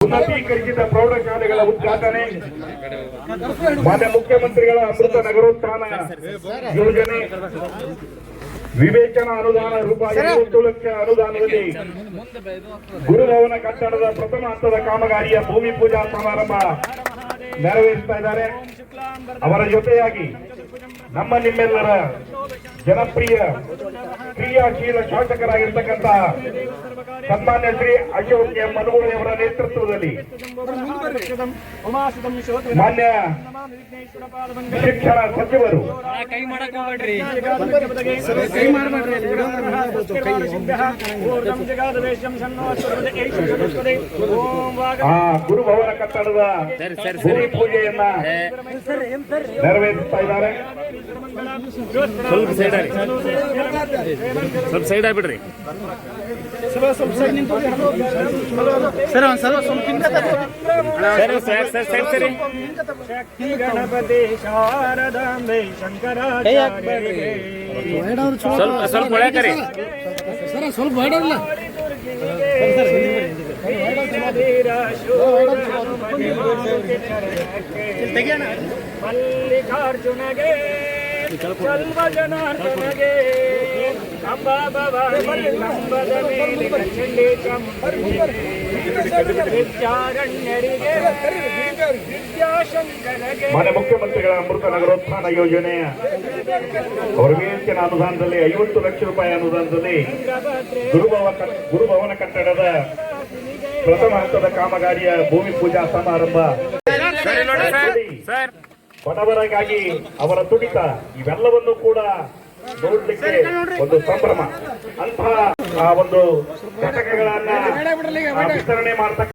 ಉನ್ನತೀಕರಿಸಿದ ಪ್ರೌಢಶಾಲೆಗಳ ಉದ್ಘಾಟನೆ, ಮಾನ್ಯ ಮುಖ್ಯಮಂತ್ರಿಗಳ ಅಮೃತ ನಗರೋತ್ಥಾನ ಯೋಜನೆ, ವಿವೇಚನಾ ಅನುದಾನ ರೂಪಾಯಿ 50 ಲಕ್ಷ ಅನುದಾನದಲ್ಲಿ ಗುರುಭವನ ಕಟ್ಟಡದ ಪ್ರಥಮ ಹಂತದ ಕಾಮಗಾರಿಯ ಭೂಮಿ ಪೂಜಾ ಸಮಾರಂಭ ನೆರವೇರಿಸ್ತಾ ಇದ್ದಾರೆ. ಅವರ ಜೊತೆಯಾಗಿ ನಮ್ಮ ನಿಮ್ಮೆಲ್ಲರ ಜನಪ್ರಿಯ ಕ್ರಿಯಾಶೀಲ ಶಾಸಕರಾಗಿರ್ತಕ್ಕಂಥ ಸನ್ಮಾನ್ಯ ಶ್ರೀ ಅಶೋಕ್ ಎಂ ಮನಗೂಳಿ ಅವರ ನೇತೃತ್ವದಲ್ಲಿ ಮಾನ್ಯ ಶಿಕ್ಷಣ ಸಚಿವರು ಗುರುಭವನ ಕಟ್ಟಡದ ಭೂಮಿ ಪೂಜೆಯನ್ನ ನೆರವೇರಿಸ್ತಾ ಇದ್ದಾರೆ. ಸ್ವಲ್ಪ ಸೈಡ್ ಆಗ್ಬಿಡ್ರಿ ಗಣಪತಿ ಶಾರದಾಂಬೆ ಶಂಕರಾಚಾರ್ಯರಿಗೆ ಸ್ವಲ್ಪ ಒಳಕರಿ ಸ್ವಲ್ಪ ಬೇಡಲ್ಲ ಮಲ್ಲಿಕಾರ್ಜುನಗೆ ಚಲ್ವ ಜನಾರ್ದನಗೆ ಅಂಬಾ ಭವಾನಿ ನಂಬದ ಮೇಲೆ ಚಂಡಿ ವಿದ್ಯಾರಣ್ಯರಿಗೆ ವಿದ್ಯಾಶಂಕರಗೆ ಮಾನ್ಯ ಮುಖ್ಯಮಂತ್ರಿಗಳ ಅಮೃತ ನಗರೋತ್ಥಾನ ಯೋಜನೆ ಅವರ ವಿವೇಚನ ಅನುದಾನದಲ್ಲಿ 50 ಲಕ್ಷ ರೂಪಾಯಿ ಅನುದಾನದಲ್ಲಿ ಗುರುಭವನ ಕಟ್ಟಡದ ಪ್ರಥಮ ಹಂತದ ಕಾಮಗಾರಿಯ ಭೂಮಿ ಪೂಜಾ ಸಮಾರಂಭ ಬಡವರಿಗಾಗಿ ಅವರ ತುಡಿತ ಇವೆಲ್ಲವನ್ನೂ ಕೂಡ ನೋಡಲಿಕ್ಕೆ ಒಂದು ಸಂಭ್ರಮ. ಅಂತಹ ಆ ಒಂದು ಘಟಕಗಳನ್ನ ವಿತರಣೆ ಮಾಡತಕ್ಕ